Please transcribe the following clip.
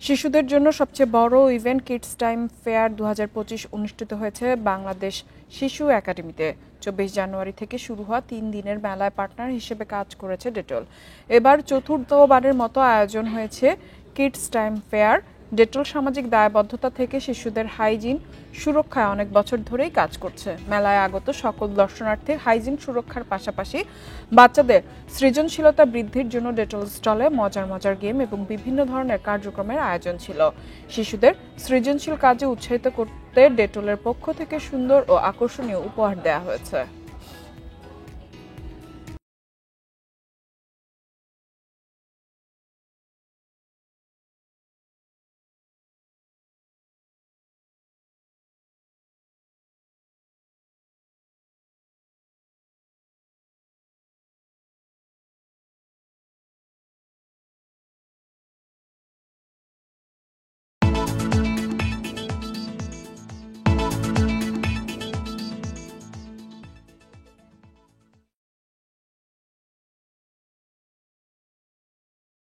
শিশুদের জন্য সবচেয়ে বড় ইভেন্ট কিডস টাইম ফেয়ার 2025 অনুষ্ঠিত হয়েছে বাংলাদেশ শিশু একাডেমিতে। 24 জানুয়ারি থেকে শুরু হওয়া 3 দিনের মেলায় পার্টনার হিসেবে কাজ করেছে ডেটল। এবার চতুর্থবারের মতো আয়োজন হয়েছে কিডস টাইম ফেয়ার। ডেটল সামাজিক দায়বদ্ধতা থেকে শিশুদের হাইজিন সুরক্ষায় অনেক বছর ধরেই কাজ করছে। মেলায় আগত সকল দর্শনার্থীর হাইজিন সুরক্ষার পাশাপাশি বাচ্চাদের সৃজনশীলতা বৃদ্ধির জন্য ডেটল স্টলে মজার গেম এবং বিভিন্ন ধরনের কার্যক্রমের আয়োজন ছিল। শিশুদের সৃজনশীল কাজে উৎসাহিত করতে ডেটলের পক্ষ থেকে সুন্দর ও আকর্ষণীয় উপহার দেওয়া হয়েছে।